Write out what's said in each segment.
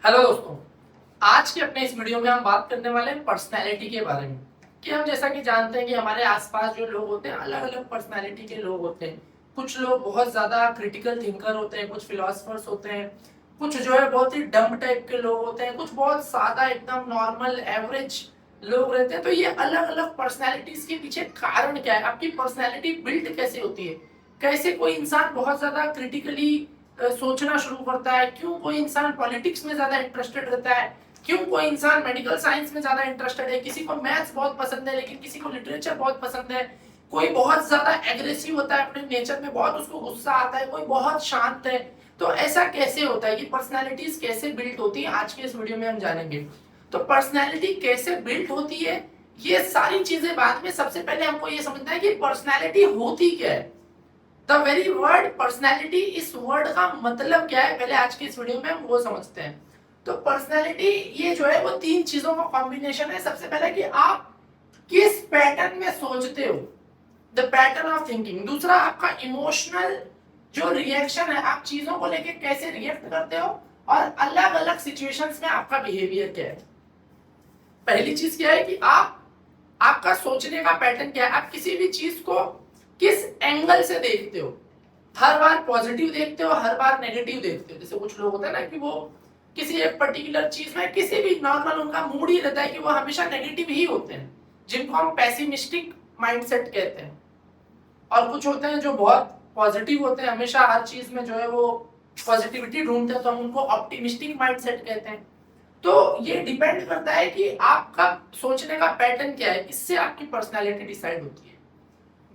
Hello दोस्तों। आज के अपने इस वीडियो में हम बात करने वाले हैं पर्सनैलिटी के बारे में। कि हम जैसा कि जानते हैं कि हमारे आसपास जो लोग होते हैं अलग अलग पर्सनैलिटी के लोग होते हैं। कुछ लोग बहुत ज्यादा क्रिटिकल थिंकर होते हैं, कुछ फिलोसफर्स होते हैं, कुछ जो है बहुत ही डम टाइप के लोग होते हैं, कुछ बहुत सादा एकदम नॉर्मल एवरेज लोग रहते हैं। तो ये अलग अलग पर्सनैलिटीज के पीछे कारण क्या है, आपकी पर्सनैलिटी बिल्ड कैसे होती है, कैसे कोई इंसान बहुत ज्यादा क्रिटिकली सोचना शुरू करता है, क्यों कोई इंसान पॉलिटिक्स में ज्यादा इंटरेस्टेड रहता है, क्यों कोई इंसान मेडिकल साइंस में ज्यादा इंटरेस्टेड है, किसी को मैथ्स बहुत पसंद है लेकिन किसी को लिटरेचर बहुत पसंद है, कोई बहुत ज्यादा एग्रेसिव होता है अपने नेचर में, बहुत उसको गुस्सा आता है, कोई बहुत शांत है। तो ऐसा कैसे होता है, ये पर्सनैलिटीज कैसे बिल्ड होती है, आज के इस वीडियो में हम जानेंगे। तो पर्सनैलिटी कैसे बिल्ड होती है, ये सारी चीजें बाद में, सबसे पहले हमको ये समझना है कि पर्सनैलिटी होती क्या है। द वेरी वर्ड पर्सनैलिटी, इस वर्ड का मतलब क्या है, पहले आज के इस वीडियो में हम वो समझते हैं। तो पर्सनैलिटी ये जो है वो तीन चीजों का कॉम्बिनेशन है। सबसे पहले कि आप किस पैटर्न में सोचते हो, द पैटर्न ऑफ थिंकिंग। दूसरा आपका इमोशनल जो रिएक्शन है, आप चीजों को लेके कैसे रिएक्ट करते हो, और अलग अलग सिचुएशंस में आपका बिहेवियर क्या है। पहली चीज क्या है कि आपका सोचने का पैटर्न क्या है, आप किसी भी चीज को किस एंगल से देखते हो। हर बार पॉजिटिव देखते हो, हर बार नेगेटिव देखते हो। जैसे कुछ लोग होते हैं ना कि वो किसी एक पर्टिकुलर चीज में, किसी भी नॉर्मल उनका मूड ही रहता है कि वो हमेशा नेगेटिव ही होते हैं, जिनको हम पेसिमिस्टिक माइंडसेट कहते हैं। और कुछ होते हैं जो बहुत पॉजिटिव होते हैं, हमेशा हर चीज में जो है वो पॉजिटिविटी ढूंढते हैं, तो हम उनको ऑप्टिमिस्टिक माइंडसेट कहते हैं। तो ये डिपेंड करता है कि आपका सोचने का पैटर्न क्या है, इससे आपकी पर्सनैलिटी डिसाइड होती है।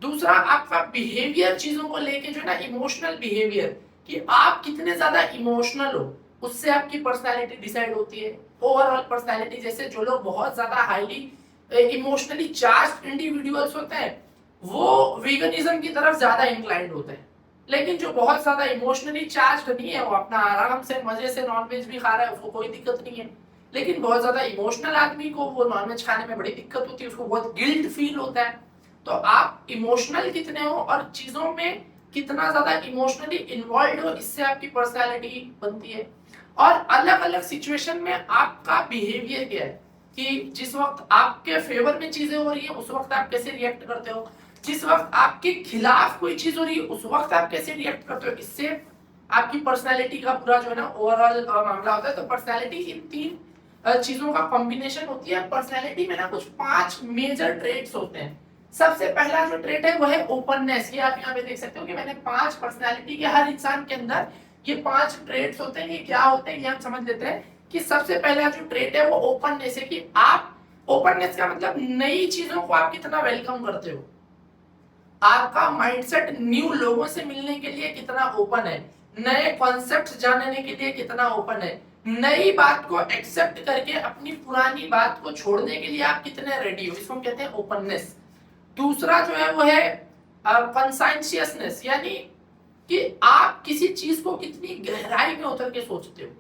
दूसरा आपका बिहेवियर, चीजों को लेके जो है ना, इमोशनल बिहेवियर, कि आप कितने ज्यादा इमोशनल हो, उससे आपकी पर्सनालिटी डिसाइड होती है। ओवरऑल पर्सनालिटी, जैसे जो लोग बहुत ज्यादा हाईली इमोशनली चार्ज इंडिविजुअल्स होते हैं, वो वीगनिज्म की तरफ ज्यादा इंक्लाइंड होते हैं। लेकिन जो बहुत ज्यादा इमोशनली चार्ज नहीं है, वो अपना आराम से मजे से नॉनवेज भी खा रहा है, उसको कोई दिक्कत नहीं है। लेकिन बहुत ज्यादा इमोशनल आदमी को वो नॉनवेज खाने में बड़ी दिक्कत होती है, उसको बहुत गिल्ट फील होता है। तो आप इमोशनल कितने हो और चीजों में कितना ज्यादा इमोशनली इन्वॉल्व हो, इससे आपकी पर्सनालिटी बनती है। और अलग अलग सिचुएशन में आपका बिहेवियर क्या है, कि जिस वक्त आपके फेवर में चीजें हो रही है उस वक्त आप कैसे रिएक्ट करते हो, जिस वक्त आपके खिलाफ कोई चीज हो रही है उस वक्त आप कैसे रिएक्ट करते हो। इससे आपकी पर्सनालिटी का पूरा जो है ना ओवरऑल मामला होता है। तो पर्सनालिटी इन तीन चीजों का कॉम्बिनेशन होती है। पर्सनालिटी में ना कुछ 5 मेजर ट्रेट्स होते हैं। सबसे पहला जो ट्रेट है वो है ओपननेस। ये आप यहाँ पे देख सकते हो कि मैंने 5 पर्सनालिटी के, हर इंसान के अंदर ये 5 ट्रेट्स होते हैं। ये क्या होते हैं ये हम समझ लेते हैं। कि सबसे पहला जो ट्रेट है वो ओपननेस है, कि आप, ओपननेस का मतलब नई चीजों को आप कितना वेलकम करते हो, आपका माइंडसेट न्यू लोगों से मिलने के लिए कितना ओपन है, नए कॉन्सेप्ट जानने के लिए कितना ओपन है, नई बात को एक्सेप्ट करके अपनी पुरानी बात को छोड़ने के लिए आप कितने रेडी हो, इसको कहते हैं ओपननेस। दूसरा जो है वो है कॉन्साइंशियसनेस, यानी कि आप किसी चीज को कितनी गहराई में उतर के सोचते हो,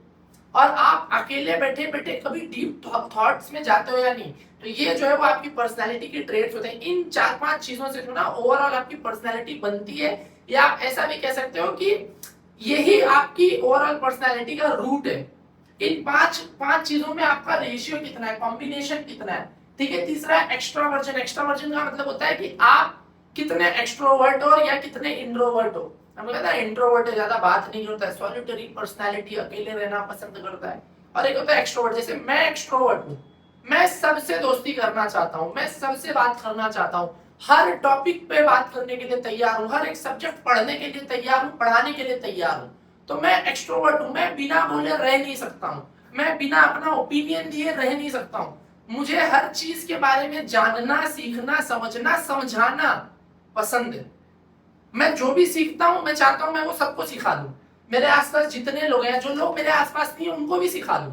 और आप अकेले बैठे बैठे कभी डीप थॉट्स में जाते हो या नहीं। तो ये जो है वो आपकी पर्सनालिटी के ट्रेट्स होते हैं। इन 4-5 चीजों से जो ना ओवरऑल आपकी पर्सनालिटी बनती है, या आप ऐसा भी कह सकते हो कि यही आपकी ओवरऑल पर्सनालिटी का रूट है। इन पांच पांच चीजों में आपका रेशियो कितना है, कॉम्बिनेशन कितना है। ठीक है। तीसरा एक्स्ट्रावर्जन। एक्स्ट्रावर्जन का मतलब होता है कि आप कितने एक्सट्रोवर्ट हो या कितने इंट्रोवर्ट हो। हमें कहता है इंट्रोवर्ट है, ज्यादा बात नहीं करता है, सॉलिटरी पर्सनालिटी, अकेले रहना पसंद करता है। और एक होता है एक्सट्रोवर्ट, जैसे मैं एक्सट्रोवर्ट हूँ, मैं सबसे दोस्ती करना चाहता हूँ, मैं सबसे बात करना चाहता हूँ, हर टॉपिक पे बात करने के लिए तैयार हूँ, हर एक सब्जेक्ट पढ़ने के लिए तैयार हूँ, पढ़ाने के लिए तैयार हूँ। तो मैं एक्सट्रोवर्ट हूँ, मैं बिना बोले रह नहीं सकता हूँ, मैं बिना अपना ओपिनियन दिए रह नहीं सकता हूँ। मुझे हर चीज के बारे में जानना, सीखना, समझना, समझाना पसंद है। मैं जो भी सीखता हूँ मैं चाहता हूँ मैं वो सबको सिखा दूं। मेरे आसपास जितने लोग हैं, जो लोग मेरे आसपास नहीं है उनको भी सिखा दूं।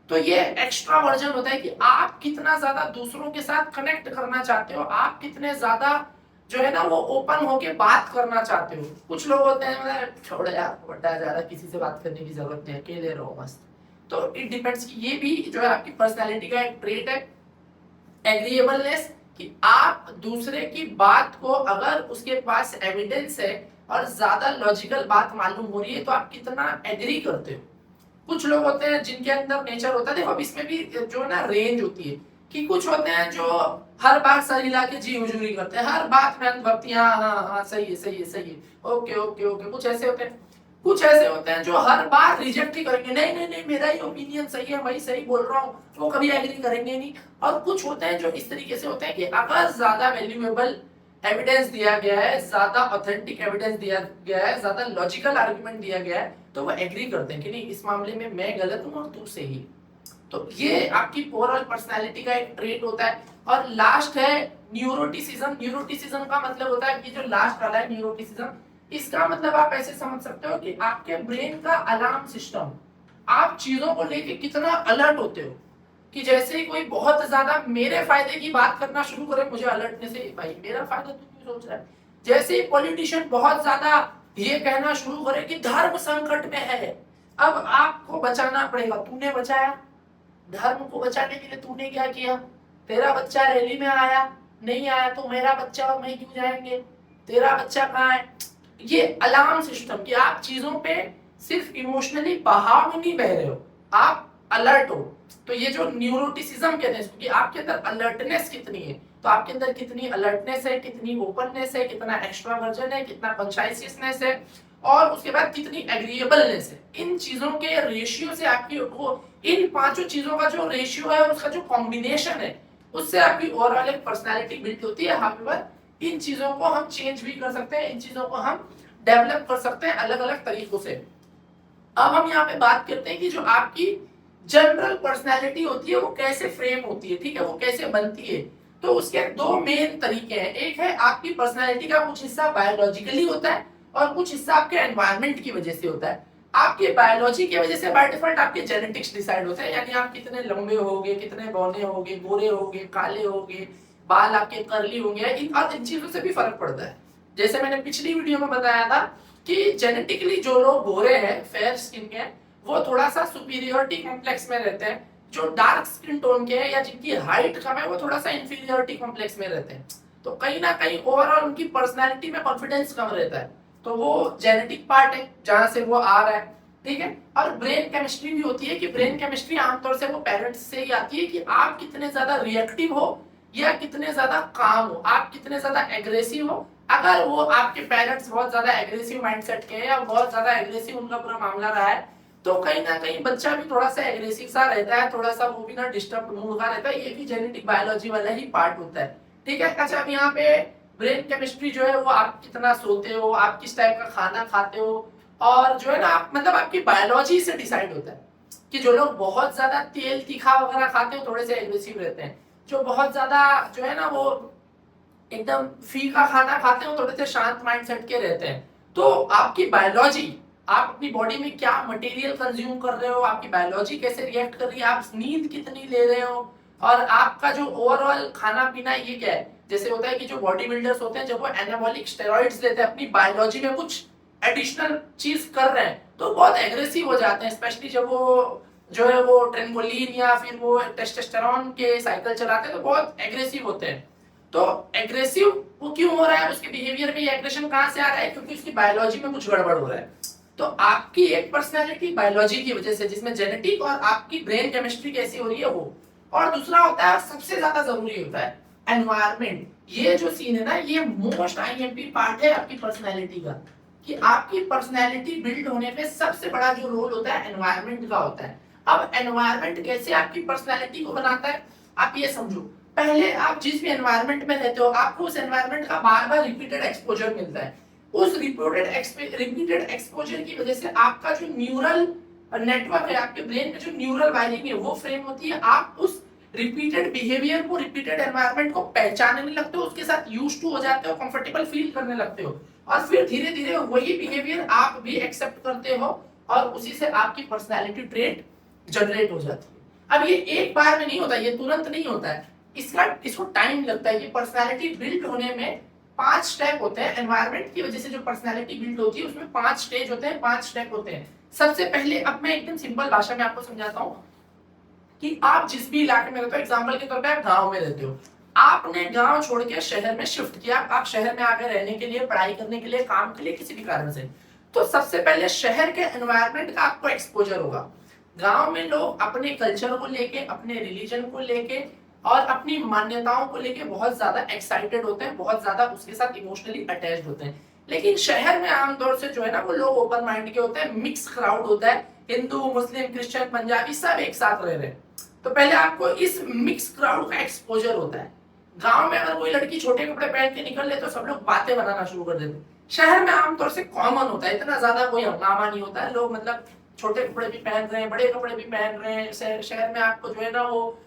तो ये एक्स्ट्रा वर्जन होता है कि आप कितना ज्यादा दूसरों के साथ कनेक्ट करना चाहते हो, आप कितने ज्यादा जो है ना वो ओपन होके बात करना चाहते हो। कुछ लोग होते हैं मतलब छोड़ यार, बड़ा जा रहा, किसी से बात करने की जरूरत नहीं है, अकेले रहो मस्त। तो इट डिपेंड्स कि ये भी जो है आपकी पर्सनैलिटी का एक ट्रेट है। एग्रीएबलनेस, कि आप दूसरे की बात को, अगर उसके पास एविडेंस है और ज्यादा लॉजिकल बात मालूम हो रही है, तो आप कितना एग्री करते हो। कुछ लोग होते हैं जिनके अंदर नेचर होता है, देखो अब इसमें भी जो है ना रेंज होती है कि कुछ होते हैं जो हर बात सर हिला के जी हुजूरी करते हैं, हर बात में अंतभक्ति, हाँ हाँ हाँ सही है सही है सही है, ओके ओके ओके। कुछ ऐसे होते हैं, कुछ ऐसे होते हैं जो हर बार रिजेक्ट ही करेंगे, नहीं नहीं नहीं मेरा ही ओपिनियन सही है, मैं सही बोल रहा हूँ, वो कभी एग्री करेंगे नहीं। और कुछ होते हैं जो इस तरीके से होते हैं कि अगर ज्यादा वैल्यूएबल एविडेंस दिया गया है, ज्यादा ऑथेंटिक एविडेंस दिया गया है, ज्यादा लॉजिकल आर्गुमेंट दिया गया है, तो वो एग्री करते हैं कि नहीं इस मामले में मैं गलत हूँ और तू सही। तो ये आपकी ओवरऑल पर्सनालिटी का एक ट्रेट होता है। और लास्ट है न्यूरोटिसिज्म। न्यूरोटिसिज्म का मतलब होता है कि जो लास्ट वाला है न्यूरोटिसिज्म, इसका मतलब आप ऐसे समझ सकते हो कि आपके ब्रेन का अलार्म सिस्टम, आप चीजों को लेके कितना अलर्ट होते हो कि जैसे ही कोई बहुत ज्यादा मेरे फायदे की बात करना शुरू करे, मुझे अलर्टनेस से भाई मेरा फायदा तू क्यों सोच रहा है। जैसे ही पॉलिटिशियन बहुत ज्यादा ये कहना शुरू करे कि धर्म संकट में है, अब आपको बचाना पड़ेगा, तूने बचाया, धर्म को बचाने के लिए तूने क्या किया, तेरा बच्चा रैली में आया, नहीं आया तो मेरा बच्चा और मैं क्यों जाएंगे, तेरा बच्चा कहाँ है। ये अलार्म सिस्टम कि आप चीजों पे सिर्फ इमोशनली बहाव में नहीं बह रहे हो, आप अलर्ट हो। तो ये जो न्यूरोटिसिज्म कहते हैं इसको, कि आपके अंदर अलर्टनेस कितनी है, तो आपके अंदर कितनी अलर्टनेस है, कितनी ओपननेस है, कितना एक्स्ट्रावर्जन है, कितना कॉन्शियसनेस है, और उसके बाद कितनी एग्रीएबलनेस है। इन चीजों के रेशियो से आपकी वो, इन पांचों चीजों का जो रेशियो है और उसका जो कॉम्बिनेशन है, उससे आपकी ओवरऑल एक पर्सनालिटी बिल्ड होती है। हाउएवर इन चीजों को हम चेंज भी कर सकते हैं, इन चीजों को हम डेवलप कर सकते हैं अलग अलग तरीकों से। अब हम यहाँ पे बात करते हैं कि जो आपकी जनरल पर्सनालिटी होती है वो कैसे फ्रेम होती है, ठीक है, वो कैसे बनती है। तो उसके दो मेन तरीके हैं, एक है आपकी पर्सनालिटी का कुछ हिस्सा बायोलॉजिकली होता है और कुछ हिस्सा आपके एनवायरनमेंट की वजह से होता है। आपके बायोलॉजी की वजह से बाय डिफॉल्ट आपके जेनेटिक्स डिसाइड होते हैं, यानी आप कितने लंबे होगे, कितने बौने होगे, गोरे होगे, काले होगे, बाल आपके कर्ली होंगे, इन चीजों से भी फर्क पड़ता है। जैसे मैंने पिछली वीडियो में बताया था कि जेनेटिकली जो लोग गोरे हैं, फेयर स्किन के, वो थोड़ा सा सुपीरियोरिटी कॉम्प्लेक्स में रहते हैं, जो डार्क स्किन टोन के हैं या जिनकी हाइट कम है वो थोड़ा सा इंफीरियोरिटी कॉम्प्लेक्स में रहते हैं। तो कहीं ना कहीं ओवरऑल उनकी पर्सनैलिटी में कॉन्फिडेंस कम रहता है, तो वो जेनेटिक पार्ट है जहां से वो आ रहा है, ठीक है। और ब्रेन केमिस्ट्री भी होती है कि ब्रेन केमिस्ट्री आमतौर से वो पेरेंट्स से ही आती है कि आप कितने ज्यादा रिएक्टिव हो या कितने ज्यादा काम हो, आप कितने ज्यादा एग्रेसिव हो। अगर वो आपके पेरेंट्स बहुत ज्यादा एग्रेसिव माइंडसेट के हैं या बहुत ज्यादा एग्रेसिव उनका पूरा मामला रहा है, तो कहीं ना कहीं बच्चा भी थोड़ा सा एग्रेसिव सा रहता है, थोड़ा सा वो भी ना डिस्टर्ब मूड का रहता है। ये भी जेनेटिक बायोलॉजी वाला ही पार्ट होता है, ठीक है। अच्छा, अब यहाँ पे ब्रेन केमिस्ट्री जो है वो आप कितना सोते हो, आप किस टाइप का खाना खाते हो, और जो है ना आप मतलब आपकी बायोलॉजी से डिसाइड होता है कि जो लोग बहुत ज्यादा तेल तीखा वगैरह खाते हो थोड़े से एग्रेसिव रहते हैं, जो बहुत ज्यादा जो है ना वो एकदम फीका खाना खाते हो थोड़े से शांत माइंडसेट के रहते हैं। तो आपकी बायोलॉजी, आप अपनी बॉडी में क्या मटेरियल कंज्यूम कर रहे हो, आपकी बायोलॉजी कैसे रिएक्ट कर रही है, आप नींद कितनी ले रहे हो, और आपका जो ओवरऑल खाना पीना ये क्या है। जैसे होता है कि जो बॉडी बिल्डर्स होते हैं जब वो एनाबॉलिक स्टेरॉइड्स लेते हैं, अपनी बायोलॉजी में कुछ एडिशनल चीज कर रहे हैं, तो बहुत एग्रेसिव हो जाते हैं, स्पेशली जब वो जो है वो ट्रेनबोलिन या फिर वो टेस्टोस्टेरोन के साइकिल चलाते हैं तो बहुत एग्रेसिव होते हैं। तो एग्रेसिव वो क्यों हो रहा है, उसके बिहेवियर में ये एग्रेशन कहाँ से आ रहा है, क्योंकि उसकी बायोलॉजी में कुछ गड़बड़ हो रहा है। तो आपकी एक पर्सनैलिटी बायोलॉजी की वजह से, जिसमें जेनेटिक और आपकी ब्रेन केमिस्ट्री कैसी हो रही है वो, और दूसरा होता है सबसे ज्यादा जरूरी होता है एनवायरनमेंट। ये जो सीन है ना, ये मोस्ट आईएमपी पार्ट है आपकी पर्सनैलिटी का, कि आपकी पर्सनैलिटी बिल्ड होने में सबसे बड़ा जो रोल होता है एनवायरनमेंट का होता है। अब एनवायरनमेंट कैसे आपकी पर्सनैलिटी को बनाता है, आप ये समझो। पहले आप जिस भी एनवायरनमेंट में रहते हो, आपको उस एनवायरनमेंट का बार बार रिपीटेड एक्सपोजर मिलता है। उस रिपीटेड एक्सपोजर की वजह से आपका जो न्यूरल नेटवर्क है, आपके ब्रेन में जो न्यूरल वायरिंग है वो फ्रेम होती है। आप उस रिपीटेड बिहेवियर को, रिपीटेड एनवायरनमेंट को पहचानने लगते हो, उसके साथ यूज्ड टू हो जाते हो, कंफर्टेबल फील करने लगते हो, और फिर धीरे धीरे वही बिहेवियर आप भी एक्सेप्ट करते हो, और उसी से आपकी पर्सनैलिटी ट्रेट जनरेट हो जाती है। अब ये एक बार में नहीं होता, ये तुरंत नहीं होता है, इसको टाइम लगता है। ये पर्सनैलिटी बिल्ड होने में 5 स्टेप होते हैं। एनवायरनमेंट की वजह से जो पर्सनैलिटी बिल्ड होती है उसमें 5 स्टेज होते हैं, 5 स्टेप होते हैं। सबसे पहले, अब मैं एकदम सिंपल भाषा में आपको समझाता हूँ कि आप जिस भी इलाके में रहते हो, एग्जाम्पल के तौर पे आप गाँव में रहते हो, आपने गांव छोड़ के शहर में शिफ्ट किया, आप शहर में आगे रहने के लिए, पढ़ाई करने के लिए, काम के लिए, किसी भी कारण से, तो सबसे पहले शहर के एनवायरनमेंट का आपको एक्सपोजर होगा। गांव में लोग अपने कल्चर को लेके, अपने रिलीजन को लेके और अपनी मान्यताओं को लेके बहुत ज्यादा एक्साइटेड होते हैं, बहुत ज्यादा उसके साथ इमोशनली अटैच्ड होते हैं। लेकिन शहर में आमतौर से जो है ना वो लोग ओपन माइंड के होते हैं, मिक्स क्राउड होता है, हिंदू मुस्लिम क्रिश्चियन पंजाबी सब एक साथ रह रहे हैं। तो पहले आपको इस मिक्स क्राउड का एक्सपोजर होता है। गांव में अगर कोई लड़की छोटे कपड़े पहन के निकल ले तो सब लोग बातें बनाना शुरू कर देते हैं। शहर में आमतौर से कॉमन होता है, इतना ज्यादा कोई हंगामा नहीं होता है, लोग मतलब छोटे कपड़े भी पहन रहे हैं, बड़े कपड़े भी पहन रहे हैं। शहर में आपको जो है ना वो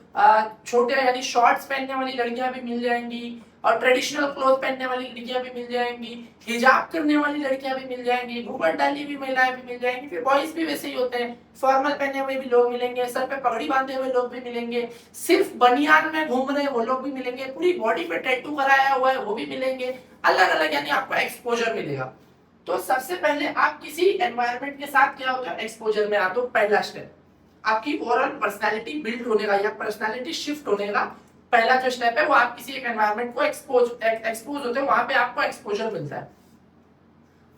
छोटे यानी शॉर्ट्स पहनने वाली लड़कियां भी मिल जाएंगी और ट्रेडिशनल क्लोथ पहनने वाली लड़कियां भी मिल जाएंगी, हिजाब करने वाली लड़कियां भी मिल जाएंगी, घूंघट डाली हुई महिलाएं भी मिल जाएंगी। फिर बॉयज भी वैसे ही होते हैं, फॉर्मल पहने हुए भी लोग मिलेंगे, सर पे पगड़ी बांधे हुए लोग भी मिलेंगे, सिर्फ बनियान में घूम रहे वो लोग भी मिलेंगे, पूरी बॉडी पे टैटू कराया हुआ है वो भी मिलेंगे, अलग अलग यानी आपको एक्सपोजर मिलेगा। तो सबसे पहले आप किसी एनवायरनमेंट के साथ क्या होगा एक्सपोजर में आते हो, पहला स्टेप आपकी ओवरऑल पर्सनालिटी बिल्ड होने का या पर्सनालिटी शिफ्ट होने का पहला जो स्टेप है वो आप किसी एक एनवायरनमेंट को एक्सपोज होते हो, वहां पे आपको एक्सपोजर मिलता है।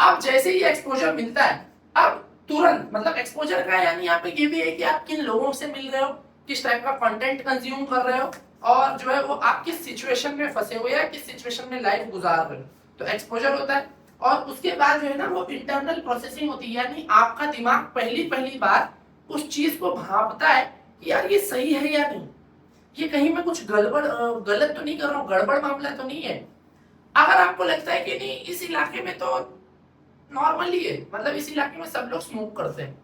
अब जैसे ही एक्सपोजर मिलता है अब तुरंत मतलब एक्सपोजर का यानी यहाँ पे ये भी है कि आप किन लोगों से मिल रहे हो, किस टाइप का कंटेंट कंज्यूम कर रहे हो और जो है वो आप किस सिचुएशन में फंसे हुए हैं, किस सिचुएशन में लाइफ गुजार रहे हो, तो एक्सपोजर होता है। और उसके बाद जो है ना वो इंटरनल प्रोसेसिंग होती है, यानी आपका दिमाग पहली पहली बार उस चीज को भांपता है कि यार ये सही है या नहीं, ये कहीं मैं कुछ गलत तो नहीं कर रहा हूँ, गड़बड़ मामला तो नहीं है। अगर आपको लगता है कि नहीं इस इलाके में तो नॉर्मली है, मतलब इस इलाके में सब लोग स्मोक करते हैं,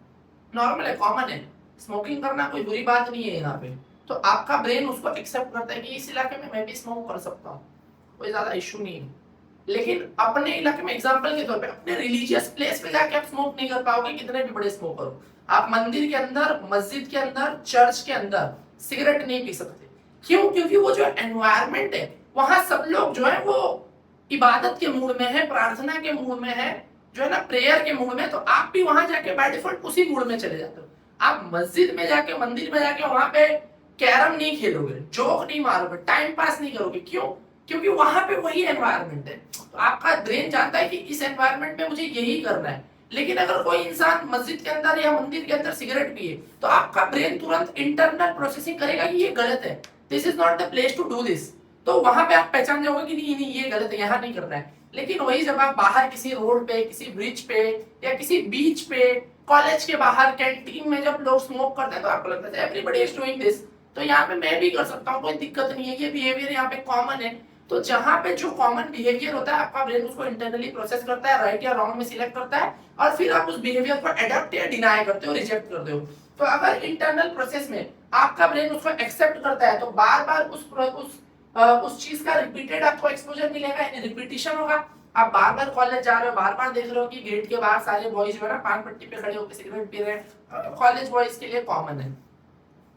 नॉर्मल है, कॉमन है, स्मोकिंग करना कोई बुरी बात नहीं है यहाँ पे, तो आपका ब्रेन उसको एक्सेप्ट करता है कि इस इलाके में मैं भी स्मोक कर सकता हूँ, कोई ज्यादा इशू नहीं है। लेकिन अपने इलाके में एग्जांपल के तौर पे अपने रिलीजियस प्लेस पे जाके आप स्मोक नहीं कर पाओगे, कितने भी बड़े स्मोकर हो। आप मंदिर के अंदर, मस्जिद के अंदर, चर्च के अंदर सिगरेट नहीं पी सकते। क्यों? क्योंकि वो जो एनवायरनमेंट है वहां सब लोग जो है वो इबादत के मूड में है, प्रार्थना के मूड में है, जो है ना प्रेयर के मूड में, तो आप भी वहां जाके बाय डिफॉल्ट उसी मूड में चले जाते हो। आप मस्जिद में जाके, मंदिर में जाके वहां पे कैरम नहीं खेलोगे, जोक नहीं मारोगे, टाइम पास नहीं करोगे। क्यों? क्योंकि वहां पे वही एनवायरनमेंट है, तो आपका ब्रेन जानता है कि इस एनवायरनमेंट में मुझे यही करना है। लेकिन अगर कोई इंसान मस्जिद के अंदर या मंदिर के अंदर सिगरेट पिए तो आपका ब्रेन तुरंत इंटरनल प्रोसेसिंग करेगा कि ये गलत है, this is not the place to do this, तो वहां पे आप पहचान जाओगे कि नहीं नहीं ये गलत है, यहाँ नहीं करना है। लेकिन वही जब आप बाहर किसी रोड पे, किसी ब्रिज पे या किसी बीच पे, कॉलेज के बाहर कैंटीन में जब लोग स्मोक करते हैं तो आपको लगता है एवरीबॉडी इज डूइंग दिस, तो यहाँ पे मैं भी कर सकता हूँ, कोई दिक्कत नहीं है, ये बिहेवियर यहाँ पे कॉमन है। तो जहां पे जो कॉमन बिहेवियर होता है आपका ब्रेन उसको इंटरनली प्रोसेस करता है, राइट या रॉन्ग में सिलेक्ट करता है और फिर आप उस बिहेवियर को एडॉप्ट या डिनाई करते हो, रिजेक्ट करते हो। तो अगर इंटरनल प्रोसेस में आपका ब्रेन उसको एक्सेप्ट करता है तो बार बार उस चीज का रिपीटेड आपको एक्सपोजर मिलेगा, यानी रिपीटिशन होगा। आप बार बार कॉलेज जा रहे हो, बार बार देख रहे हो कि गेट के बाहर सारे बॉयज जो है ना पान पट्टी पे खड़े होकर सिगरेट पी रहे हैं, कॉलेज बॉयज के लिए कॉमन है।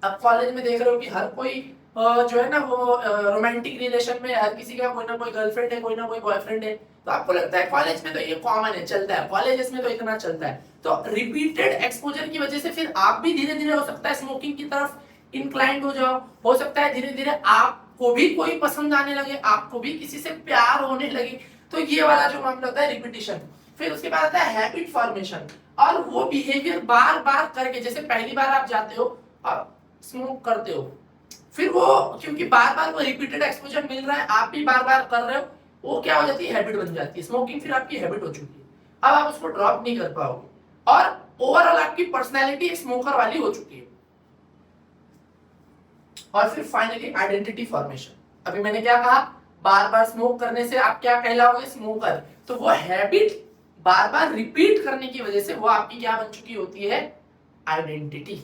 अब कॉलेज में देख रहे हो कि हर कोई जो है ना वो रोमांटिक रिलेशन में, हर किसी का कोई ना कोई गर्लफ्रेंड है, कोई ना कोई बॉयफ्रेंड है, तो आपको लगता है कॉलेज में तो ये कॉमन है, चलता है, कॉलेजेस में तो इतना चलता है। तो रिपीटेड एक्सपोजर की वजह से फिर आप भी धीरे धीरे हो सकता है स्मोकिंग की तरफ इंक्लाइंड हो जाओ, हो सकता है धीरे धीरे आपको भी कोई पसंद आने लगे, आपको भी किसी से प्यार होने लगे। तो ये वाला जो मामला होता है रिपीटिशन। फिर उसके बाद आता है हैबिट फॉर्मेशन, और वो बिहेवियर बार बार करके, जैसे पहली बार आप जाते हो और स्मोक करते हो, फिर वो क्योंकि बार बार वो रिपीटेड एक्सपोजर मिल रहा है, आप भी बार बार कर रहे हो, वो क्या हो जाती है, हैबिट बन जाती है। स्मोकिंग फिर आपकी हैबिट हो चुकी है, अब आप उसको ड्रॉप नहीं कर पाओगे और ओवरऑल आपकी पर्सनैलिटी एक स्मोकर वाली हो चुकी है। और फिर फाइनली आइडेंटिटी फॉर्मेशन। अभी मैंने क्या कहा, बार बार स्मोक करने से आप क्या कहलाओगे, स्मोकर। तो वो हैबिट बार बार रिपीट करने की वजह से वो आपकी क्या बन चुकी होती है, आइडेंटिटी,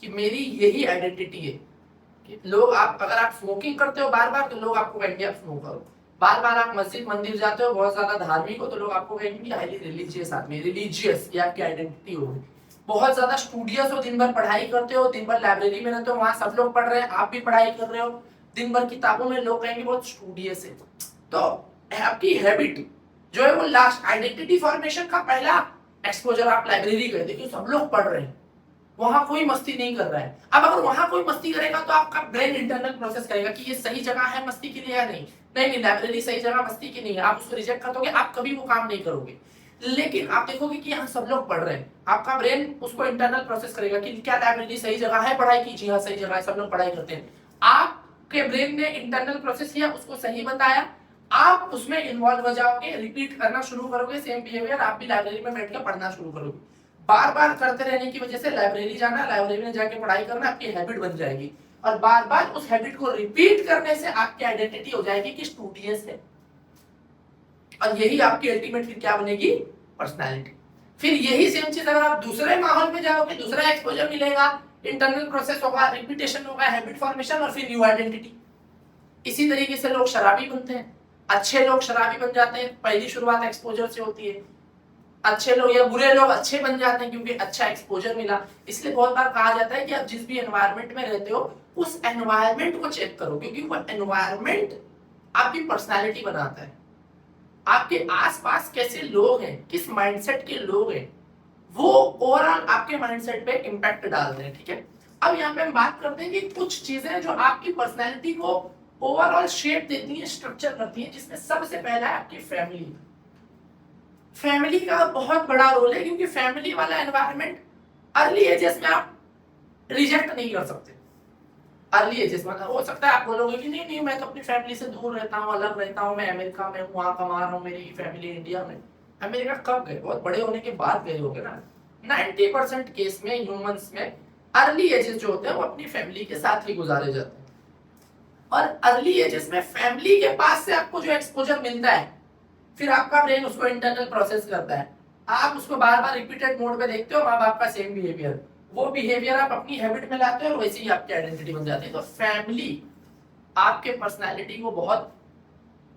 कि मेरी यही आइडेंटिटी है। कि लोग आप अगर आप स्मोकिंग करते हो बार बार तो लोग आपको कहेंगे आप स्मोकर हो, बार बार आप मस्जिद मंदिर जाते हो, बहुत ज्यादा धार्मिक हो, तो लोग आपको कहेंगे हाईली रिलीजियस आदमी, रिलीजियस, ये आपकी आइडेंटिटी होगी। बहुत ज्यादा स्टूडियस हो, दिन भर पढ़ाई करते हो, दिन भर लाइब्रेरी में रहते हो, वहां सब लोग पढ़ रहे हैं, आप भी पढ़ाई कर रहे हो, दिन भर किताबों में, लोग कहेंगे बहुत स्टूडियस है। तो आपकी हैबिट जो है वो लास्ट आइडेंटिटी फॉर्मेशन का पहला एक्सपोजर आप लाइब्रेरी कर देखिए, सब लोग पढ़ रहे हैं, वहां कोई मस्ती नहीं कर रहा है। अब अगर वहां कोई मस्ती करेगा तो आपका ब्रेन इंटरनल प्रोसेस करेगा कि ये सही जगह है मस्ती के लिए या नहीं, नहीं नहीं लाइब्रेरी सही जगह मस्ती की नहीं है, आप उसको रिजेक्ट कर दोगे, आप कभी वो काम नहीं करोगे। लेकिन आप देखोगे कि यहाँ सब लोग पढ़ रहे हैं, आपका ब्रेन उसको इंटरनल प्रोसेस करेगा कि क्या लाइब्रेरी सही जगह है पढ़ाई की, जी हाँ सही जगह है, सब लोग पढ़ाई करते हैं। आपके ब्रेन ने इंटरनल प्रोसेस किया, उसको सही बताया, आप उसमें इन्वॉल्व हो जाओगे, रिपीट करना शुरू करोगे सेम बिहेवियर, आप भी लाइब्रेरी में बैठ कर पढ़ना शुरू करोगे। बार बार करते रहने की वजह से लाइब्रेरी जाना, लाइब्रेरी में जाके पढ़ाई करना आपकी हैबिट बन जाएगी, और बार बार उस हैबिट को रिपीट करने से आपकी आइडेंटिटी हो जाएगी कि स्टूडियस है, और यही आपकी अल्टीमेट फिर क्या बनेगी, पर्सनालिटी। फिर यही सेम चीज अगर आप दूसरे माहौल में जाओगे, दूसरा एक्सपोजर मिलेगा, इंटरनल प्रोसेस होगा, रिपीटेशन होगा, हैबिट फॉर्मेशन, और फिर न्यू आइडेंटिटी। इसी तरीके से लोग शराबी बनते हैं, अच्छे लोग शराबी बन जाते हैं, पहली शुरुआत एक्सपोजर से होती है। अच्छे लोग या बुरे लोग अच्छे बन जाते हैं क्योंकि अच्छा एक्सपोजर मिला। इसलिए बहुत बार कहा जाता है कि आप जिस भी एनवायरनमेंट में रहते हो उस एनवायरनमेंट को चेक करो, क्योंकि वो एनवायरनमेंट आपकी पर्सनालिटी बनाता है। आपके आसपास कैसे लोग हैं, किस माइंडसेट के लोग हैं, वो ओवरऑल आपके माइंडसेट पे इम्पैक्ट डालते हैं। ठीक है, अब यहाँ पे हम बात करते हैं कि कुछ चीजें जो आपकी पर्सनैलिटी को ओवरऑल शेप देती हैं, स्ट्रक्चर करती हैं, जिसमें सबसे पहला है आपकी फैमिली। फैमिली का बहुत बड़ा रोल है, क्योंकि फैमिली वाला एनवायरनमेंट अर्ली एजेस में आप रिजेक्ट नहीं कर सकते। अर्ली एजेस में हो सकता है आप बोलोगे कि नहीं नहीं मैं तो अपनी फैमिली से दूर रहता हूँ, अलग रहता हूँ, मैं अमेरिका में हूँ, वहाँ कमा रहा हूँ, मेरी फैमिली इंडिया में। अमेरिका कब गए, बहुत बड़े होने के बाद गए होंगे ना। 90% केस में ह्यूमंस में अर्ली एजेस जो होते हैं वो अपनी फैमिली के साथ ही गुजारे जाते हैं, और अर्ली एजेस में फैमिली के पास से आपको जो एक्सपोजर मिलता है, फिर आपका ब्रेन उसको इंटरनल प्रोसेस करता है, आप उसको बार बार रिपीटेड मोड पे देखते हो, माँ बाप का सेम बिहेवियर, वो बिहेवियर आप अपनी हैबिट में लाते हो, और वैसे ही आपकी आइडेंटिटी बन जाती है। तो फैमिली आपके पर्सनालिटी को बहुत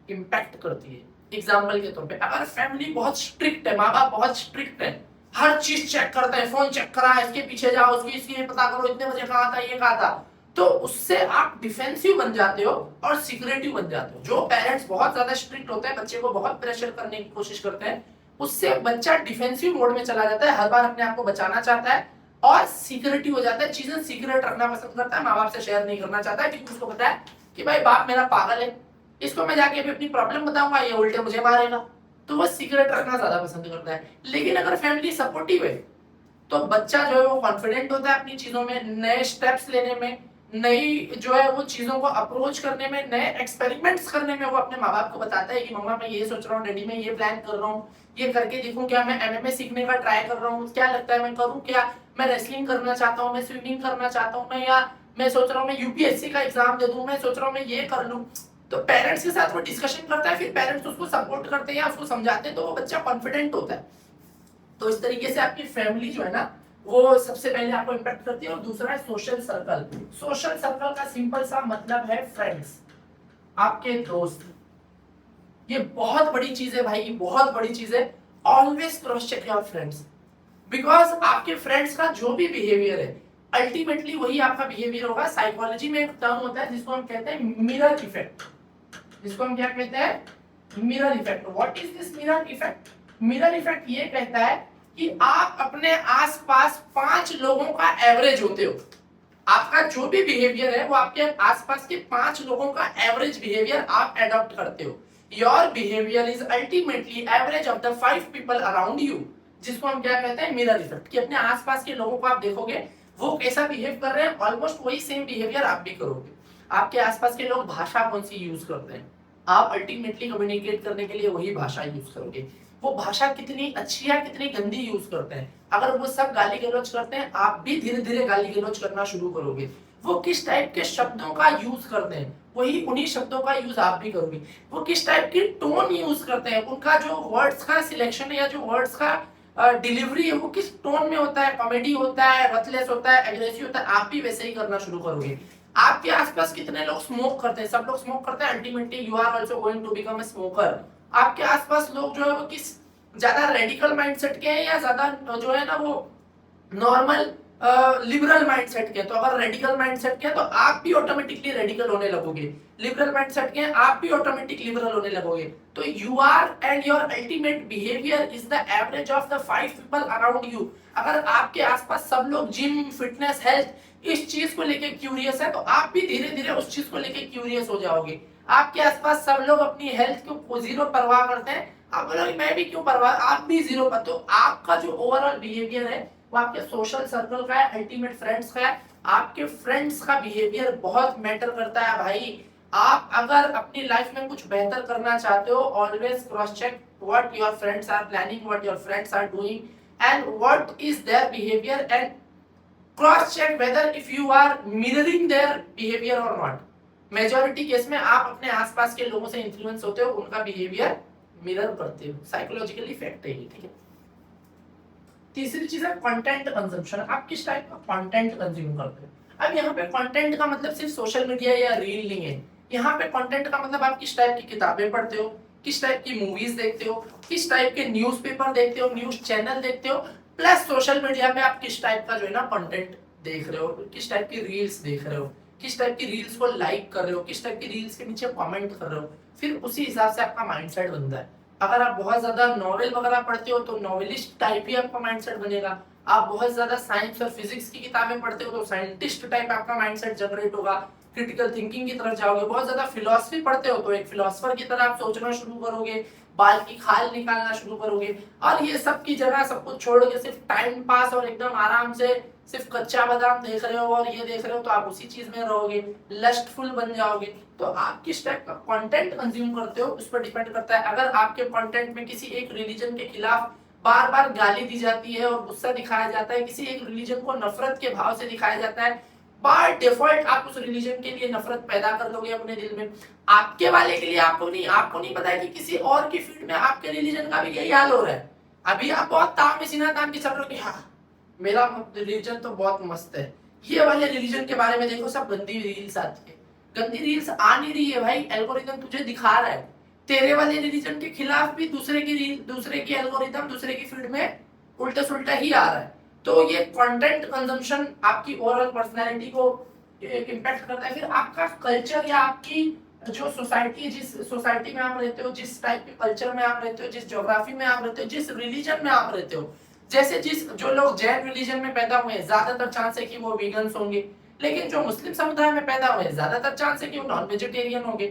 इम्पैक्ट करती है। एग्जाम्पल के तौर पे अगर फैमिली बहुत स्ट्रिक्ट है, माँ बाप बहुत स्ट्रिक्ट है, हर चीज चेक करते हैं, फोन चेक करा है, इसके पीछे जाओ, उसकी इसकी पता करो, इतने बजे कहा था, ये कहा था, तो उससे आप डिफेंसिव बन जाते हो और सिक्रेटिव बन जाते हो। जो पेरेंट्स बहुत ज्यादा स्ट्रिक्ट होते हैं, बच्चे को बहुत प्रेशर करने की कोशिश करते हैं, उससे बच्चा डिफेंसिव मोड में चला जाता है, हर बार अपने आप को बचाना चाहता है और सिक्रेटिव हो जाता है, चीजें सीक्रेट रखना पसंद करता है, माँ बाप से शेयर नहीं करना चाहता है, क्योंकि उसको पता है कि भाई बाप मेरा पागल है, इसको मैं जाके भी अपनी प्रॉब्लम बताऊंगा, ये उल्टे मुझे मारेगा, तो वो सीक्रेट रखना ज्यादा पसंद करता है। लेकिन अगर फैमिली सपोर्टिव है तो बच्चा जो है वो कॉन्फिडेंट होता है अपनी चीजों में, नए स्टेप्स लेने में, नई जो है वो चीजों को अप्रोच करने में, नए एक्सपेरिमेंट्स करने में। वो अपने माँ बाप को बताता है कि मम्मा मैं ये सोच रहा हूँ, डैडी मैं ये प्लान कर रहा हूँ, ये करके देखूं क्या, मैं एमएमए सीखने का ट्राई कर रहा हूँ, क्या लगता है मैं करूँ क्या, मैं रेसलिंग करना चाहता हूँ, मैं स्विमिंग करना चाहता हूँ, मैं या मैं सोच रहा हूँ मैं यूपीएससी का एग्जाम दे दूं, मैं सोच रहा हूँ मैं ये कर लूँ। तो पेरेंट्स के साथ वो डिस्कशन करता है, फिर पेरेंट्स उसको सपोर्ट करते हैं या उसको समझाते हैं, तो वो बच्चा कॉन्फिडेंट होता है। तो इस तरीके से आपकी फैमिली जो है ना वो सबसे पहले आपको इम्पैक्ट करती है। और दूसरा है सोशल सर्कल। सोशल सर्कल का सिंपल सा मतलब है फ्रेंड्स, आपके दोस्त। ये बहुत बड़ी चीज है भाई, बहुत बड़ी चीज है। Always cross check your friends, because आपके फ्रेंड्स का जो भी बिहेवियर है अल्टीमेटली वही आपका बिहेवियर होगा। साइकोलॉजी में एक टर्म होता है जिसको हम कहते हैं मिरर इफेक्ट, जिसको हम क्या कहते हैं, mirror effect. What is this mirror effect? Mirror effect ये कहता है कि आप अपने आसपास 5 लोगों का एवरेज होते हो। आपका जो भी बिहेवियर है वो आपके आसपास के 5 लोगों का एवरेज बिहेवियर आप एडॉप्ट करते हो। Your behaviour is ultimately average of the 5 people around you, जिसको हम क्या कहते हैं, मिरर इफेक्ट। कि अपने आसपास के लोगों को आप देखोगे वो कैसा बिहेव कर रहे हैं, ऑलमोस्ट वही सेम बिहेवियर आप भी करोगे। आपके आसपास के लोग भाषा कौन सी यूज करते हैं, आप अल्टीमेटली कम्युनिकेट करने के लिए वही भाषा यूज करोगे। वो भाषा कितनी अच्छी है कितनी गंदी यूज करते हैं, अगर वो सब गाली गलौज करते हैं आप भी धीरे धीरे गाली गलौज करना शुरू करोगे। वो किस टाइप के शब्दों का यूज करते हैं वही उन्हीं शब्दों का यूज आप भी करोगे। वो किस टाइप की टोन यूज करते हैं, उनका जो वर्ड्स का सिलेक्शन है या जो वर्ड्स का डिलीवरी है वो किस टोन में होता है, कॉमेडी होता है, रथलेस होता है, एग्रेसिव होता है, आप भी वैसे ही करना शुरू करोगे। आपके आसपास कितने लोग स्मोक करते हैं, सब लोग स्मोक करते हैं, ultimately you are also going to become a smoker. आपके आसपास लोग जो है वो किस ज्यादा रेडिकल माइंडसेट के हैं या ज्यादा जो है ना वो नॉर्मल लिबरल माइंडसेट के हैं। तो अगर रेडिकल माइंडसेट के हैं तो आप भी ऑटोमेटिकली रेडिकल होने लगोगे, लिबरल माइंडसेट के हैं आप भी ऑटोमेटिक लिबरल होने लगोगे। तो you are and your ultimate behaviour is the average of the 5 people around you. अगर आपके आसपास सब लोग जिम, फिटनेस, हेल्थ इस चीज को लेके क्यूरियस है तो आप भी धीरे धीरे उस चीज को लेके क्यूरियस हो जाओगे। आपके आसपास सब लोग अपनी हेल्थ को जीरो परवाह करते हैं, आप बोलोगे मैं भी क्यों परवाह, आप भी जीरो पर। तो आपका जो ओवरऑल बिहेवियर है वो आपके सोशल सर्कल का है, अल्टीमेट फ्रेंड्स का है। आपके फ्रेंड्स का बिहेवियर बहुत मैटर करता है भाई। आप अगर अपनी लाइफ में कुछ बेहतर करना चाहते हो, always cross check what your friends are planning, what your friends are doing and what is their behaviour, and cross check whether if you are mirroring their behaviour और नॉट। मेजॉरिटी केस में आप अपने आसपास के लोगों से influence होते हो, उनका बिहेवियर मिरर करते हो, साइकोलॉजिकली फैक्ट है ये, ठीक है। तीसरी चीज है कंटेंट कंजम्पशन। आप किस टाइप का कंटेंट कंज्यूम करते हो। अब यहाँ पे कंटेंट का मतलब सिर्फ सोशल मीडिया या रील नहीं है। यहाँ पे कंटेंट का मतलब आप किस टाइप की किताबें पढ़ते हो, किस टाइप की मूवीज देखते हो, किस टाइप के न्यूज़पेपर देखते हो, न्यूज चैनल देखते हो, प्लस सोशल मीडिया पे आप किस टाइप का जो है ना कंटेंट देख रहे हो, किस टाइप की रील्स देख रहे हो, किस टाइप की रील्स को लाइक कर रहे हो, किस टाइप की रील्स के नीचे कमेंट कर रहे हो। फिर उसी हिसाब से आपका माइंडसेट बनता है। अगर आप बहुत ज्यादा नॉवेल वगैरह पढ़ते हो तो नॉवेलिस्ट टाइप ही आपका माइंडसेट बनेगा। आप बहुत ज्यादा साइंस और फिजिक्स की किताबें पढ़ते हो तो साइंटिस्ट टाइप आपका माइंडसेट जनरेट होगा, क्रिटिकल थिंकिंग की तरफ जाओगे। बहुत ज्यादा फिलोसफी पढ़ते हो तो एक फिलोसफर की तरह आप सोचना शुरू करोगे, बाल की खाल निकालना शुरू करोगे। और ये सब की जगह सब कुछ छोड़ के सिर्फ टाइम पास और एकदम आराम से सिर्फ कच्चा बादाम देख रहे हो और ये देख रहे हो तो आप उसी चीज में रहोगे, लस्टफुल बन जाओगे। तो आप किस टाइप का कंटेंट कंज्यूम करते हो उस पर डिपेंड करता है। अगर आपके कंटेंट में किसी एक रिलीजन के खिलाफ बार बार गाली दी जाती है और गुस्सा दिखाया जाता है, किसी एक रिलीजन को नफरत के भाव से दिखाया जाता है, बाय डिफॉल्ट आप उस रिलीजन के लिए नफरत पैदा कर लोगे अपने दिल में। आपके वाले के लिए आपको नहीं पता है कि किसी और की फील्ड में आपके रिलीजन का भी यही हाल हो रहा है। अभी आप बहुत ताम में सीना तान के चल रहे हो कि हाँ मेरा रिलीजन तो बहुत मस्त है, ये वाले रिलीजन के बारे में देखो सब गंदी रील्स आती है। गंदी रील्स आ नहीं रही है भाई, एल्गोरिदम तुझे दिखा रहा है। तेरे वाले रिलीजन के खिलाफ भी दूसरे की रील, दूसरे की एल्गोरिदम दूसरे की फील्ड में उल्टा सुल्टा ही आ रहा है। तो ये कंटेंट कंजम्पशन आपकी ओवरऑल पर्सनैलिटी को एक इम्पैक्ट करता है। फिर आपका कल्चर या आपकी जो सोसाइटी, जिस सोसाइटी में आप रहते हो, जिस टाइप के कल्चर में आप रहते हो, जिस ज्योग्राफी में आप रहते हो, जिस रिलीजन में आप रहते हो। जैसे जो लोग जैन रिलीजन में पैदा हुए हैं ज्यादातर चांस है कि वो वीगन्स होंगे, लेकिन जो मुस्लिम समुदाय में पैदा हुए हैं ज्यादातर चांस है कि वो नॉन वेजिटेरियन होंगे।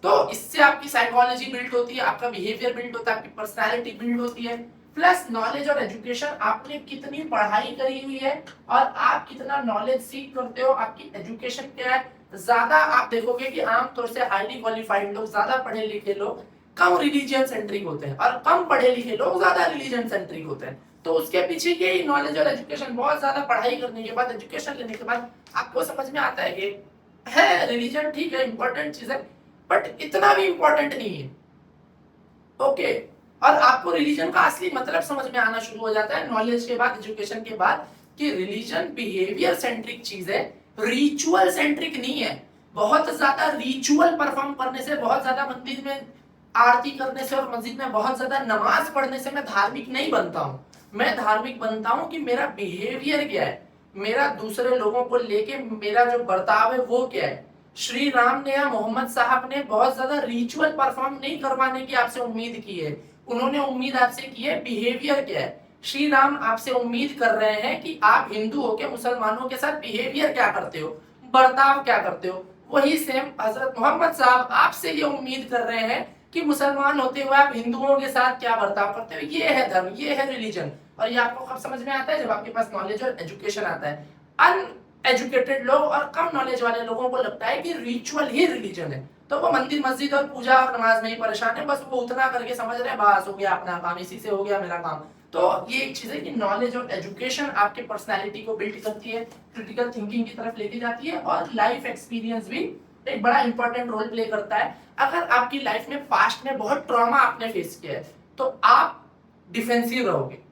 तो इससे आपकी साइकोलॉजी बिल्ड होती है, आपका बिहेवियर बिल्ड होता है, आपकी पर्सनैलिटी बिल्ड होती है। प्लस नॉलेज और एजुकेशन, आपने कितनी पढ़ाई करी हुई है और आप कितना नॉलेज सीख करते हो, आपकी एजुकेशन क्या है। ज्यादा आप देखोगे कि आमतौर से हाईली क्वालिफाइड लोग, ज्यादा पढ़े लिखे लोग कम रिलीजियन सेंट्रिक होते हैं और कम पढ़े लिखे लोग ज्यादा रिलीजन सेंट्रिक होते हैं। तो उसके पीछे यही नॉलेज और एजुकेशन, बहुत ज्यादा पढ़ाई करने के बाद, एजुकेशन लेने के बाद आपको समझ में आता है कि है रिलीजन ठीक है, इंपॉर्टेंट चीज है, बट इतना भी इंपॉर्टेंट नहीं है। ओके, और आपको रिलीजन का असली मतलब समझ में आना शुरू हो जाता है नॉलेज के बाद, एजुकेशन के बाद, कि रिलीजन बिहेवियर सेंट्रिक चीज है, रिचुअल सेंट्रिक नहीं है। बहुत ज्यादा रिचुअल परफॉर्म करने से, बहुत ज्यादा मंदिर में आरती करने से और मस्जिद में बहुत ज्यादा नमाज पढ़ने से मैं धार्मिक नहीं बनता हूँ। मैं धार्मिक बनता हूँ कि मेरा बिहेवियर क्या है, मेरा दूसरे लोगों को लेके मेरा जो बर्ताव है वो क्या है। श्री राम ने या मोहम्मद साहब ने बहुत ज्यादा रिचुअल परफॉर्म नहीं करवाने की आपसे उम्मीद की है, उन्होंने उम्मीद आपसे की है बिहेवियर क्या है। श्री राम आपसे उम्मीद कर रहे हैं कि आप हिंदू होकर मुसलमानों के साथ बिहेवियर क्या करते हो, बर्ताव क्या करते हो। वही सेम हजरत मोहम्मद साहब आपसे ये उम्मीद कर रहे हैं कि मुसलमान होते हुए आप हिंदुओं के साथ क्या बर्ताव करते हो। ये है धर्म, ये है रिलीजन। और ये आपको कब समझ में आता है, जब आपके पास नॉलेज और एजुकेशन आता है। अनएजुकेटेड लोग और कम नॉलेज वाले लोगों को लगता है कि रिचुअल ही रिलीजन है, तो वो मंदिर मस्जिद और पूजा और नमाज में ही परेशान है, बस वो उतना करके समझ रहे हैं बस हो गया अपना काम, इसी से हो गया मेरा काम। तो ये एक चीज है कि नॉलेज और एजुकेशन आपके पर्सनैलिटी को बिल्ड करती है, क्रिटिकल थिंकिंग की तरफ लेके जाती है, और लाइफ एक्सपीरियंस भी एक बड़ा इंपॉर्टेंट रोल प्ले करता है। अगर आपकी लाइफ में पास्ट में बहुत ट्रॉमा आपने फेस किया है तो आप डिफेंसिव रहोगे।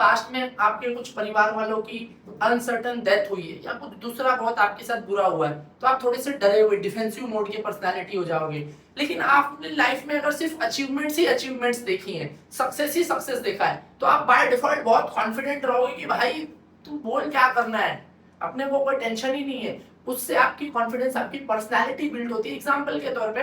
पास्ट में आपके कुछ परिवार वालों की अनसर्टन डेथ हुई है या कुछ दूसरा बहुत आपके साथ बुरा हुआ है तो आप थोड़े से डरे हुए डिफेंसिव मोड की पर्सनालिटी हो जाओगे। लेकिन आपने लाइफ में अगर सिर्फ अचीवमेंट्स ही अचीवमेंट्स देखी हैं, सक्सेस ही सक्सेस देखा है, तो आप बाय डिफॉल्ट बहुत कॉन्फिडेंट रहोगे कि भाई तू बोल क्या करना है, अपने को कोई टेंशन ही नहीं है। उससे आपकी कॉन्फिडेंस, आपकी पर्सनालिटी बिल्ड होती है। एग्जाम्पल के तौर पे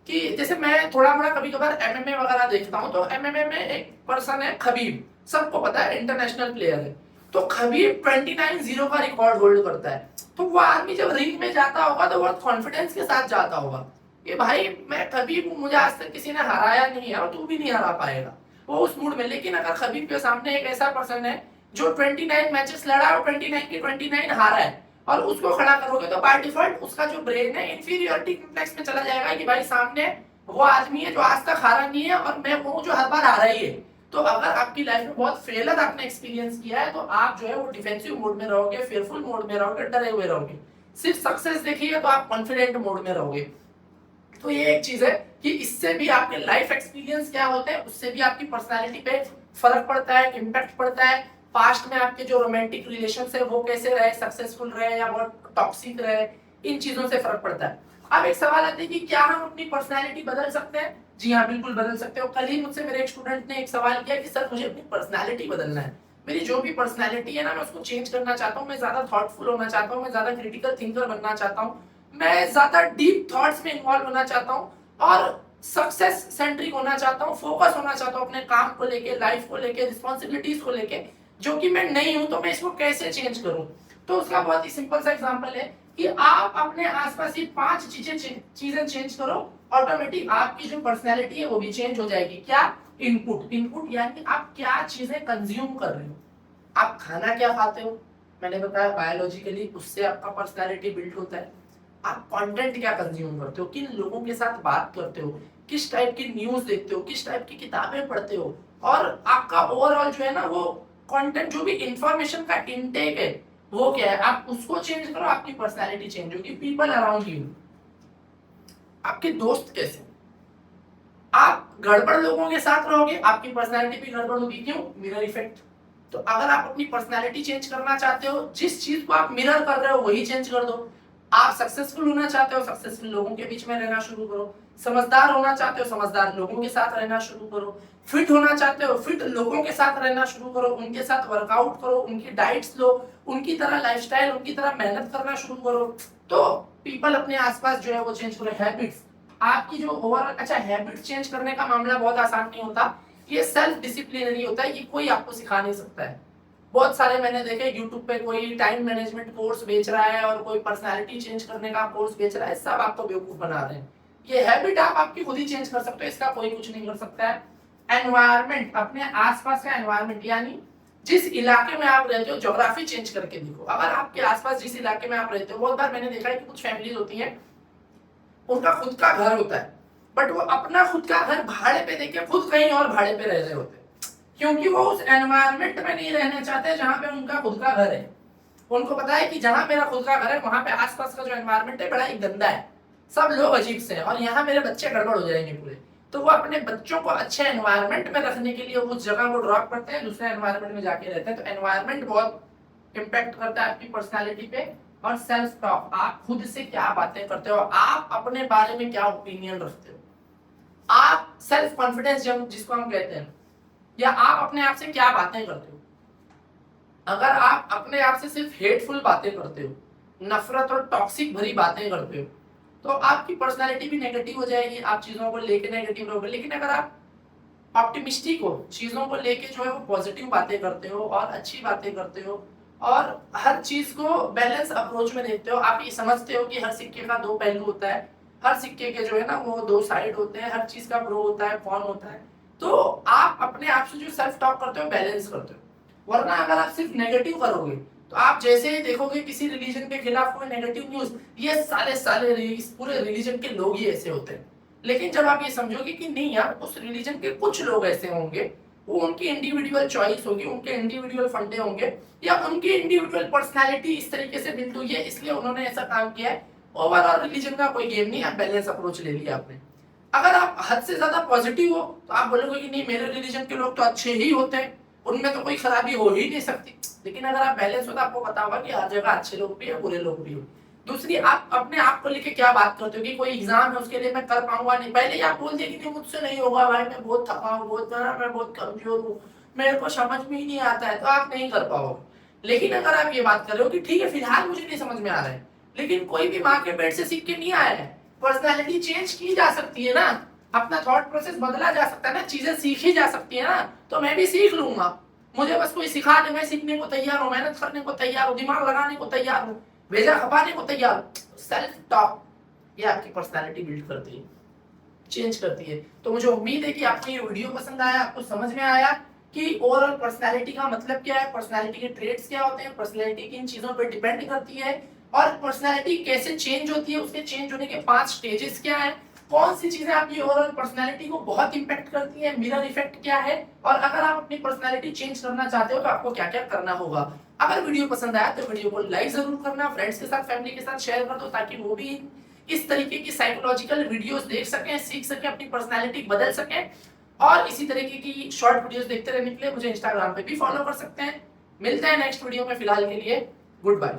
कि जैसे मैं थोड़ा मोड़ा कभी कभार एमएमए वगैरह देखता हूँ, तो एमएमए में एक पर्सन है खबीब, सबको पता है इंटरनेशनल प्लेयर है। तो खबीब 29-0 का रिकॉर्ड होल्ड करता है। तो वो आदमी जब रिंग में जाता होगा तो बहुत कॉन्फिडेंस के साथ जाता होगा, कि भाई मैं खबीब हूँ, मुझे आज तक किसी ने हराया नहीं है और तू भी नहीं हरा पाएगा, वो उस मूड में। लेकिन अगर खबीब के सामने एक ऐसा पर्सन है जो 29 मैचेस लड़ा और 29 की 29 हारा है और उसको खड़ा करोगे तो बाय डिफॉल्ट उसका जो ब्रेन है इंफीरियरिटी कॉम्प्लेक्स में चला जाएगा कि भाई सामने वो आदमी है जो आज तक हारा नहीं है और मैं वो जो हर बार हारा ही है। तो अगर आपकी लाइफ में बहुत फेलियर आपने एक्सपीरियंस किया है तो आप जो है वो डिफेंसिव मोड में रहोगे, फेयरफुल मोड में रहोगे, डरे हुए रहोगे। सिर्फ सक्सेस देखिए तो आप कॉन्फिडेंट मोड में रहोगे। तो ये एक चीज है कि इससे भी आपके लाइफ एक्सपीरियंस क्या होते हैं, उससे भी आपकी पर्सनालिटी पे फर्क पड़ता है, इम्पैक्ट पड़ता है। पास्ट में आपके जो रोमांटिक रिलेशन है वो कैसे रहे, सक्सेसफुल रहे या बहुत टॉक्सिक रहे, इन चीजों से फर्क पड़ता है। अब एक सवाल आता है कि क्या हम अपनी पर्सनैलिटी बदल सकते हैं? जी हाँ, बिल्कुल बदल सकते हो। कल ही मुझसे मेरे एक स्टूडेंट ने एक सवाल किया कि सर मुझे अपनी पर्सनैलिटी बदलना है, मेरी जो भी पर्सनैलिटी है ना मैं उसको चेंज करना चाहता हूँ, मैं ज्यादा थॉटफुल होना चाहता हूँ, मैं ज्यादा क्रिटिकल थिंकर बनना चाहता हूँ, मैं ज्यादा डीप थॉट्स में इन्वॉल्व होना चाहता हूँ और सक्सेस सेंट्रिक होना चाहता हूँ, फोकस होना चाहता हूँ अपने काम को लेके, लाइफ को लेके, रिस्पॉन्सिबिलिटीज को लेके, जो कि मैं नहीं हूं। तो मैं इसको कैसे चेंज करूं? तो उसका बहुत ही सिंपल सा एग्जांपल है कि आप अपने आसपास ही 5 चीजें चेंज करो, ऑटोमेटिक आपकी जो पर्सनैलिटी है वो भी चेंज हो जाएगी। क्या? इनपुट यानी आप क्या चीजें कंज्यूम कर रहे हो, आप खाना क्या खाते हो, मैंने बताया बायोलॉजिकली उससे आपका पर्सनैलिटी बिल्ड होता है। आप कंटेंट क्या कंज्यूम करते हो, किन लोगों के साथ बात करते हो, किस टाइप की न्यूज देखते हो, किस टाइप की किताबें पढ़ते हो, और आपका ओवरऑल जो है ना वो कंटेंट, जो भी इंफॉर्मेशन का इनटेक है वो क्या है, आप उसको चेंज करो, आपकी पर्सनैलिटी चेंज होगी। पीपल अराउंड यू, आपके दोस्त कैसे, आप गड़बड़ लोगों के साथ रहोगे आपकी पर्सनैलिटी भी गड़बड़ होगी। क्यों? Mirror effect. तो अगर आप अपनी पर्सनैलिटी चेंज करना चाहते हो, जिस चीज को आप मिरर कर रहे हो वही चेंज कर दो। आप सक्सेसफुल होना चाहते हो, सक्सेसफुल लोगों के बीच में रहना शुरू करो। समझदार होना चाहते हो, समझदार लोगों के साथ रहना शुरू करो। फिट होना चाहते हो, फिट लोगों के साथ रहना शुरू करो, उनके साथ वर्कआउट करो, उनकी डाइट्स लो, उनकी तरह लाइफस्टाइल, उनकी तरह मेहनत करना शुरू करो। तो पीपल अपने आसपास जो है वो चेंज करो। हैबिट्स, आपकी जो ओवरऑल, अच्छा हैबिट चेंज करने का मामला बहुत आसान नहीं होता, ये सेल्फ डिसिप्लिनरी होता है, ये कोई आपको सिखा नहीं सकता है। बहुत सारे मैंने देखे यूट्यूब पे कोई टाइम मैनेजमेंट कोर्स बेच रहा है और कोई पर्सनालिटी चेंज करने का कोर्स बेच रहा है, सब आपको बेवकूफ बना रहे हैं। ये हैबिट आप आपकी खुद ही चेंज कर सकते हो, इसका कोई कुछ नहीं कर सकता है। एनवायरमेंट, अपने आसपास का एनवायरमेंट, यानी जिस इलाके में आप रहते हो, ज्योग्राफी चेंज करके देखो। अगर आपके आसपास जिस इलाके में आप रहते हो, बहुत बार मैंने देखा है कि कुछ फैमिलीज होती हैं उनका खुद का घर होता है बट वो अपना खुद का घर भाड़े पे देके खुद कहीं और भाड़े पे रह रहे होते हैं, क्योंकि वो उस एनवायरनमेंट में नहीं रहना चाहते जहां पे उनका खुद का घर है। उनको पता है कि जहां मेरा खुद का घर है वहां पे आसपास का जो एनवायरनमेंट है बड़ा ही गंदा है, सब लोग अजीब से हैं और यहाँ मेरे बच्चे गड़बड़ हो जाएंगे पूरे। तो वो अपने बच्चों को अच्छे एनवायरनमेंट में रखने के लिए उस जगह को ड्रॉप करते हैं, दूसरे एनवायरनमेंट में जाके रहते हैं। तो एनवायरनमेंट बहुत इम्पैक्ट करता है आपकी पर्सनैलिटी पे। और सेल्फ टॉक, आप खुद से क्या बातें करते हो, आप अपने बारे में क्या ओपिनियन रखते हो, आप सेल्फ कॉन्फिडेंस जिसको हम कहते हैं, या आप अपने आप से क्या बातें करते हो। अगर आप अपने आप से सिर्फ हेटफुल बातें करते हो, नफरत और टॉक्सिक भरी बातें करते हो, तो आपकी पर्सनैलिटी भी नेगेटिव हो जाएगी, आप चीजों को लेके नेगेटिव रहोगे। लेकिन अगर आप ऑप्टिमिस्टिक हो, चीजों को लेके जो है वो पॉजिटिव बातें करते हो और अच्छी बातें करते हो और हर चीज को बैलेंस अप्रोच में देखते हो, आप ये समझते हो कि हर सिक्के का दो पहलू होता है, हर सिक्के के जो है ना वो दो साइड होते हैं, हर चीज का प्रो होता है कॉन होता है, तो आप अपने आप से जो सेल्फ टॉक करते हो बैलेंस करते हो। वरना अगर आप सिर्फ नेगेटिव करोगे तो आप जैसे ही देखोगे किसी रिलीजन के खिलाफ कोई नेगेटिव न्यूज, ये सारे इस पूरे रिलीजन के लोग ही ऐसे होते हैं। लेकिन जब आप ये समझोगे कि नहीं यार, उस रिलीजन के कुछ लोग ऐसे होंगे, वो उनकी इंडिविजुअल चॉइस होगी, उनके इंडिविजुअल फंडे होंगे, या उनकी इंडिविजुअल पर्सनालिटी इस तरीके से बिल्ड हुई है इसलिए उन्होंने ऐसा काम किया है, ओवरऑल रिलीजन का कोई गेम नहीं, आप बैलेंस अप्रोच ले लिया आपने। अगर आप हद से ज्यादा पॉजिटिव हो तो आप बोलोगे कि नहीं मेरे रिलीजन के लोग तो अच्छे ही होते हैं, उनमें तो कोई खराबी हो ही नहीं सकती। लेकिन अगर आप बैलेंस हो तो आपको पता होगा कि हर जगह अच्छे लोग भी है, बुरे लोग भी हो। दूसरी, आप अपने आप को लेके क्या बात करते हो कि कोई एग्जाम है उसके लिए मैं कर पाऊंगा नहीं, पहले ही आप बोल दिए कि नहीं मुझसे नहीं होगा भाई, मैं बहुत थका हूँ, मैं बहुत कमजोर हूँ, मेरे को समझ में ही नहीं आता है, तो आप नहीं कर पाओगे। लेकिन अगर आप ये बात कर रहे हो कि ठीक है फिलहाल मुझे नहीं समझ में आ रहा है, लेकिन कोई भी माँ के पेट से सीख के नहीं आया है, पर्सनैलिटी चेंज की जा सकती है ना, अपना थॉट प्रोसेस बदला जा सकता है ना, चीजें सीखी जा सकती है ना, तो मैं भी सीख लूंगा। मुझे बस कोई सिखा दे, मैं सीखने को तैयार हूँ, मेहनत करने को तैयार हूँ, दिमाग लगाने को तैयार हूँ, भेजा खपाने को तैयार हूँ। सेल्फ टॉक, ये आपकी पर्सनैलिटी बिल्ड करती है, चेंज करती है। तो मुझे उम्मीद है कि आपको ये वीडियो पसंद आया, आपको समझ में आया कि ओवरऑल पर्सनैलिटी का मतलब क्या है, पर्सनैलिटी के ट्रेट्स क्या होते हैं, पर्सनैलिटी किन चीजों पर डिपेंड करती है और पर्सनैलिटी कैसे चेंज होती है, उसके चेंज होने के 5 स्टेजेस क्या है, कौन सी चीजें आपकी ओवरऑल पर्सनैलिटी को बहुत इंपैक्ट करती है, मिरर इफेक्ट क्या है, और अगर आप अपनी पर्सनैलिटी चेंज करना चाहते हो तो आपको क्या क्या करना होगा। अगर वीडियो पसंद आया तो वीडियो को लाइक जरूर करना, फ्रेंड्स के साथ, फैमिली के साथ शेयर कर दो ताकि वो भी इस तरीके की साइकोलॉजिकल वीडियोस देख सकें, सीख सकें, अपनी पर्सनैलिटी बदल सकें। और इसी तरीके की शॉर्ट वीडियोस देखते रहने के लिए मुझे इंस्टाग्राम पे भी फॉलो कर सकते हैं। मिलते हैं नेक्स्ट वीडियो में, फिलहाल के लिए गुड बाय।